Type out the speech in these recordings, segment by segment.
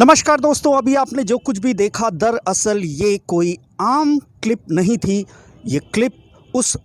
नमस्कार दोस्तों, अभी आपने जो कुछ भी देखा दरअसल ये कोई आम क्लिप नहीं थी। ये क्लिप उस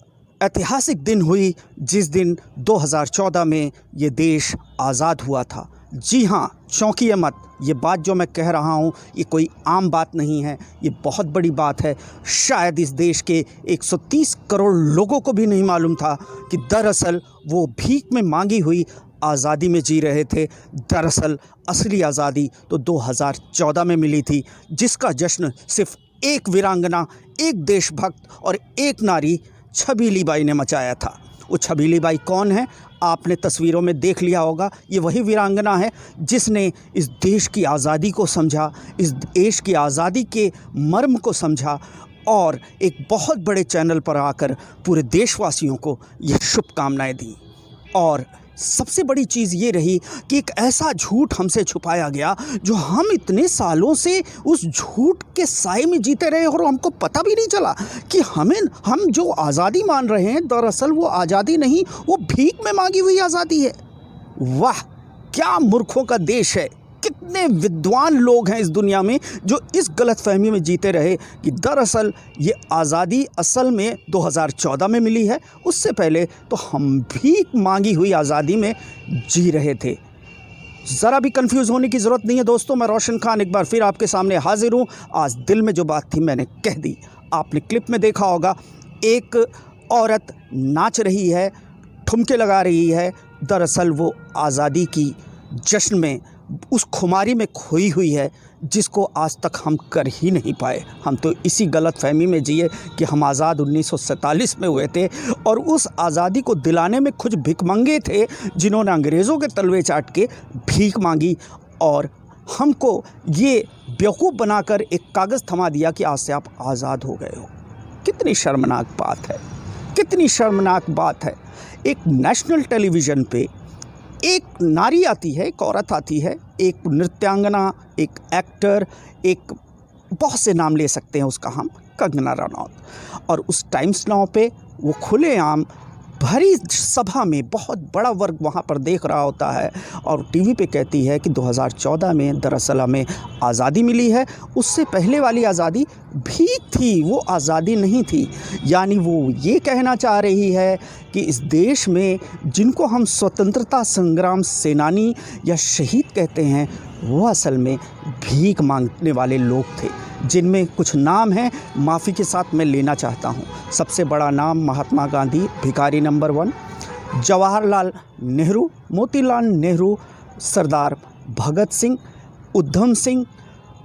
ऐतिहासिक दिन हुई जिस दिन 2014 में ये देश आज़ाद हुआ था। जी हाँ, चौंकिए मत, ये बात जो मैं कह रहा हूँ ये कोई आम बात नहीं है, ये बहुत बड़ी बात है। शायद इस देश के 130 करोड़ लोगों को भी नहीं मालूम था कि दरअसल वो भीख में मांगी हुई आज़ादी में जी रहे थे। दरअसल असली आज़ादी तो 2014 में मिली थी, जिसका जश्न सिर्फ एक वीरांगना, एक देशभक्त और एक नारी छबीली बाई ने मचाया था। वो छबीली बाई कौन है? आपने तस्वीरों में देख लिया होगा। ये वही वीरांगना है जिसने इस देश की आज़ादी को समझा, इस देश की आज़ादी के मर्म को समझा और एक बहुत बड़े चैनल पर आकर पूरे देशवासियों को ये शुभकामनाएं दी। और सबसे बड़ी चीज़ ये रही कि एक ऐसा झूठ हमसे छुपाया गया जो हम इतने सालों से उस झूठ के साए में जीते रहे और हमको पता भी नहीं चला कि हम जो आज़ादी मान रहे हैं दरअसल वो आज़ादी नहीं, वो भीख में मांगी हुई आज़ादी है। वाह, क्या मूर्खों का देश है। कितने विद्वान लोग हैं इस दुनिया में जो इस गलतफहमी में जीते रहे कि दरअसल ये आज़ादी असल में 2014 में मिली है। उससे पहले तो हम भीख मांगी हुई आज़ादी में जी रहे थे। ज़रा भी कंफ्यूज होने की ज़रूरत नहीं है दोस्तों। मैं रोशन खान एक बार फिर आपके सामने हाजिर हूँ। आज दिल में जो बात थी मैंने कह दी। आपने क्लिप में देखा होगा, एक औरत नाच रही है, ठुमके लगा रही है। दरअसल वो आज़ादी की जश्न में उस खुमारी में खोई हुई है जिसको आज तक हम कर ही नहीं पाए। हम तो इसी गलत फहमी में जिए कि हम आज़ाद 1947 में हुए थे और उस आज़ादी को दिलाने में कुछ भिखमंगे थे जिन्होंने अंग्रेज़ों के तलवे चाट के भीख मांगी और हमको ये बेवकूफ़ बनाकर एक कागज़ थमा दिया कि आज से आप आज़ाद हो गए हो। कितनी शर्मनाक बात है, कितनी शर्मनाक बात है। एक नेशनल टेलीविज़न पे एक नारी आती है, एक औरत आती है, एक नृत्यांगना, एक एक्टर, एक बहुत से नाम ले सकते हैं उसका हम, कंगना रनौत। और उस टाइम्स नाउ पे वो खुलेआम भरी सभा में बहुत बड़ा वर्ग वहाँ पर देख रहा होता है और टीवी पे कहती है कि 2014 में दरअसल हमें आज़ादी मिली है, उससे पहले वाली आज़ादी भीख थी, वो आज़ादी नहीं थी। यानी वो ये कहना चाह रही है कि इस देश में जिनको हम स्वतंत्रता संग्राम सेनानी या शहीद कहते हैं वो असल में भीख मांगने वाले लोग थे, जिनमें कुछ नाम हैं, माफ़ी के साथ मैं लेना चाहता हूँ। सबसे बड़ा नाम महात्मा गांधी, भिखारी नंबर 1, जवाहरलाल नेहरू, मोतीलाल नेहरू, सरदार भगत सिंह, उधम सिंह,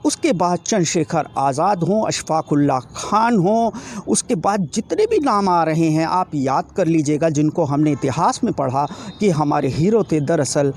उसके बाद चंद्रशेखर आज़ाद हों, अशफाक उल्लाह खान हों, उसके बाद जितने भी नाम आ रहे हैं आप याद कर लीजिएगा, जिनको हमने इतिहास में पढ़ा कि हमारे हीरो थे। दरअसल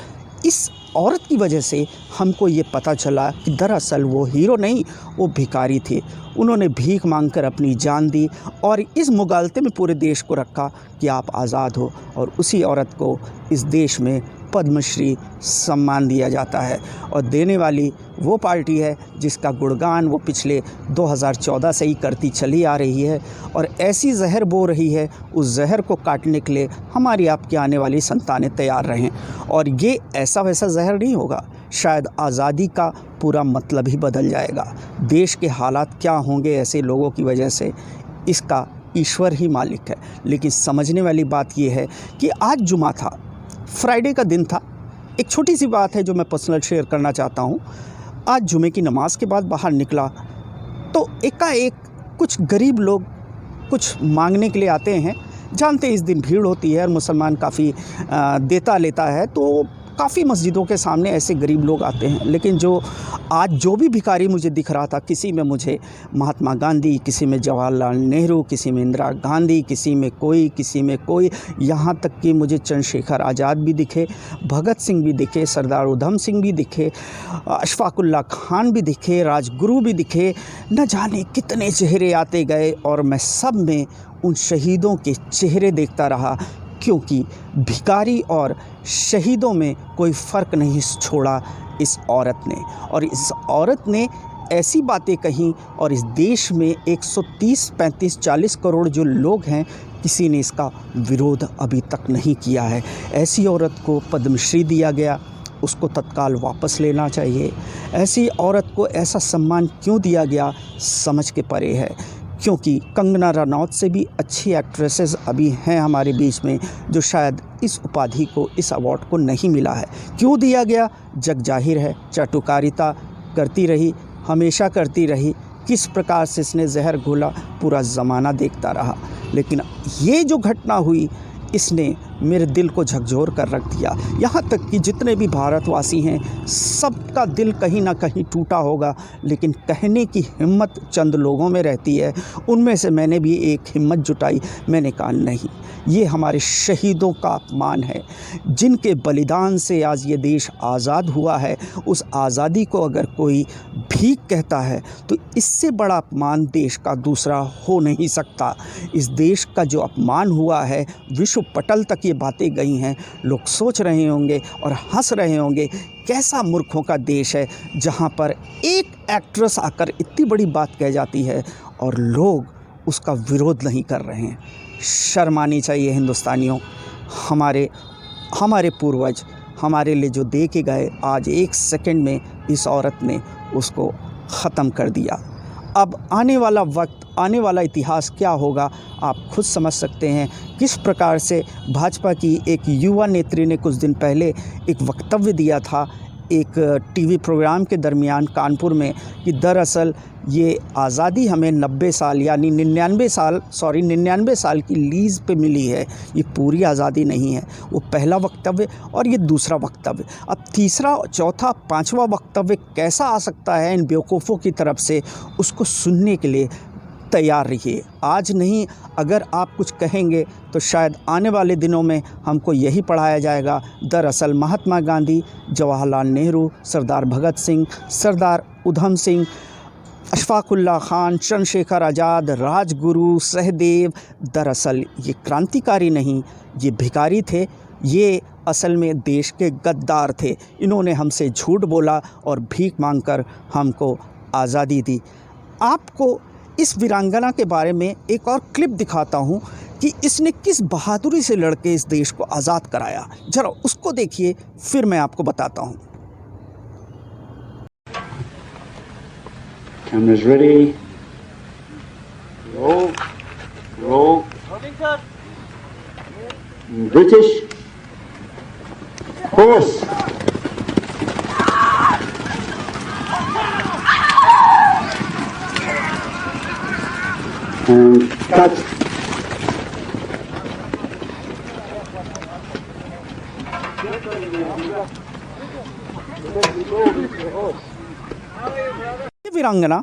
इस औरत की वजह से हमको ये पता चला कि दरअसल वो हीरो नहीं, वो भिखारी थे। उन्होंने भीख मांगकर अपनी जान दी और इस मुगालते में पूरे देश को रखा कि आप आज़ाद हो। और उसी औरत को इस देश में पद्मश्री सम्मान दिया जाता है और देने वाली वो पार्टी है जिसका गुणगान वो पिछले 2014 से ही करती चली आ रही है और ऐसी जहर बो रही है, उस जहर को काटने के लिए हमारी आपकी आने वाली संतानें तैयार रहें। और ये ऐसा वैसा जहर नहीं होगा, शायद आज़ादी का पूरा मतलब ही बदल जाएगा। देश के हालात क्या होंगे ऐसे लोगों की वजह से, इसका ईश्वर ही मालिक है। लेकिन समझने वाली बात यह है कि आज जुमा था, फ्राइडे का दिन था। एक छोटी सी बात है जो मैं पर्सनल शेयर करना चाहता हूँ। आज जुमे की नमाज़ के बाद बाहर निकला तो एकाएक कुछ गरीब लोग कुछ मांगने के लिए आते हैं। जानते हैं इस दिन भीड़ होती है और मुसलमान काफ़ी देता लेता है, तो काफ़ी मस्जिदों के सामने ऐसे गरीब लोग आते हैं। लेकिन आज जो भी भिखारी मुझे दिख रहा था, किसी में मुझे महात्मा गांधी, किसी में जवाहरलाल नेहरू, किसी में इंदिरा गांधी, किसी में कोई, यहाँ तक कि मुझे चंद्रशेखर आज़ाद भी दिखे, भगत सिंह भी दिखे, सरदार उधम सिंह भी दिखे, अशफाक उल्लाह खान भी दिखे, राजगुरु भी दिखे। न जाने कितने चेहरे आते गए और मैं सब में उन शहीदों के चेहरे देखता रहा, क्योंकि भिखारी और शहीदों में कोई फ़र्क नहीं छोड़ा इस औरत ने। और इस औरत ने ऐसी बातें कहीं और इस देश में 130, 35, 40 करोड़ जो लोग हैं, किसी ने इसका विरोध अभी तक नहीं किया है। ऐसी औरत को पद्मश्री दिया गया, उसको तत्काल वापस लेना चाहिए। ऐसी औरत को ऐसा सम्मान क्यों दिया गया, समझ के परे है। क्योंकि कंगना रनौत से भी अच्छी एक्ट्रेसेस अभी हैं हमारे बीच में जो शायद इस उपाधि को, इस अवार्ड को नहीं मिला है। क्यों दिया गया, जग जाहिर है। चाटुकारिता करती रही, हमेशा करती रही। किस प्रकार से इसने जहर घोला पूरा ज़माना देखता रहा। लेकिन ये जो घटना हुई इसने मेरे दिल को झकझोर कर रख दिया। यहाँ तक कि जितने भी भारतवासी हैं सबका दिल कहीं ना कहीं टूटा होगा, लेकिन कहने की हिम्मत चंद लोगों में रहती है। उनमें से मैंने भी एक हिम्मत जुटाई। मैंने कहा नहीं, ये हमारे शहीदों का अपमान है, जिनके बलिदान से आज ये देश आज़ाद हुआ है। उस आज़ादी को अगर कोई भीख कहता है तो इससे बड़ा अपमान देश का दूसरा हो नहीं सकता। इस देश का जो अपमान हुआ है, विश्व पटल तक ये बातें गई हैं। लोग सोच रहे होंगे और हंस रहे होंगे, कैसा मूर्खों का देश है जहाँ पर एक एक्ट्रेस आकर इतनी बड़ी बात कह जाती है और लोग उसका विरोध नहीं कर रहे हैं। शर्म आनी चाहिए हिंदुस्तानियों। हमारे पूर्वज हमारे लिए जो दे के गए, आज एक सेकंड में इस औरत ने उसको ख़त्म कर दिया। अब आने वाला वक्त, आने वाला इतिहास क्या होगा आप खुद समझ सकते हैं। किस प्रकार से भाजपा की एक युवा नेत्री ने कुछ दिन पहले एक वक्तव्य दिया था एक टीवी प्रोग्राम के दरमियान कानपुर में कि दरअसल ये आज़ादी हमें 90 साल यानी 99 साल की लीज़ पे मिली है, ये पूरी आज़ादी नहीं है। वो पहला वक्तव्य और ये दूसरा वक्तव्य। अब तीसरा, चौथा, पांचवा वक्तव्य कैसा आ सकता है इन बेवकूफ़ों की तरफ से, उसको सुनने के लिए तैयार रहिए। आज नहीं, अगर आप कुछ कहेंगे तो शायद आने वाले दिनों में हमको यही पढ़ाया जाएगा। दरअसल महात्मा गांधी, जवाहरलाल नेहरू, सरदार भगत सिंह, सरदार उधम सिंह, अशफाकुल्ला खान, चंद्रशेखर आज़ाद, राजगुरु, सहदेव, दरअसल ये क्रांतिकारी नहीं, ये भिखारी थे। ये असल में देश के गद्दार थे। इन्होंने हमसे झूठ बोला और भीख मांगकर हमको आज़ादी दी। आपको इस वीरांगना के बारे में एक और क्लिप दिखाता हूँ कि इसने किस बहादुरी से लड़के इस देश को आज़ाद कराया। जरा उसको देखिए, फिर मैं आपको बताता हूँ। Cameras ready. Roll. Roll. British. Horse. And cut. वीरांगना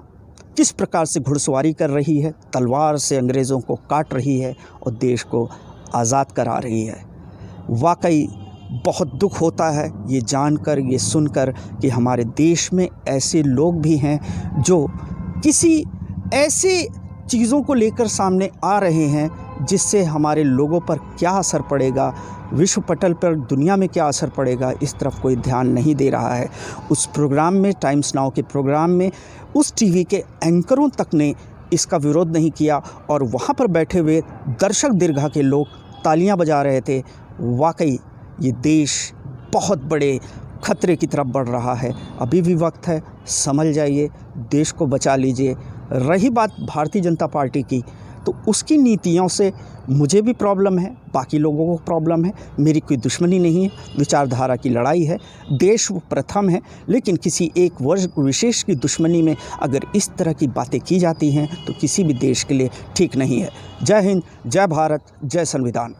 किस प्रकार से घुड़सवारी कर रही है, तलवार से अंग्रेज़ों को काट रही है और देश को आज़ाद करा रही है। वाकई बहुत दुख होता है ये जानकर, ये सुनकर कि हमारे देश में ऐसे लोग भी हैं जो किसी ऐसे चीज़ों को लेकर सामने आ रहे हैं जिससे हमारे लोगों पर क्या असर पड़ेगा, विश्व पटल पर दुनिया में क्या असर पड़ेगा, इस तरफ कोई ध्यान नहीं दे रहा है। उस प्रोग्राम में, टाइम्स नाउ के प्रोग्राम में, उस टीवी के एंकरों तक ने इसका विरोध नहीं किया और वहाँ पर बैठे हुए दर्शक दीर्घा के लोग तालियां बजा रहे थे। वाकई ये देश बहुत बड़े खतरे की तरफ बढ़ रहा है। अभी भी वक्त है, समझ जाइए, देश को बचा लीजिए। रही बात भारतीय जनता पार्टी की, तो उसकी नीतियों से मुझे भी प्रॉब्लम है, बाकी लोगों को प्रॉब्लम है। मेरी कोई दुश्मनी नहीं है, विचारधारा की लड़ाई है, देश वो प्रथम है। लेकिन किसी एक वर्ग विशेष की दुश्मनी में अगर इस तरह की बातें की जाती हैं तो किसी भी देश के लिए ठीक नहीं है। जय हिंद, जय भारत, जय संविधान।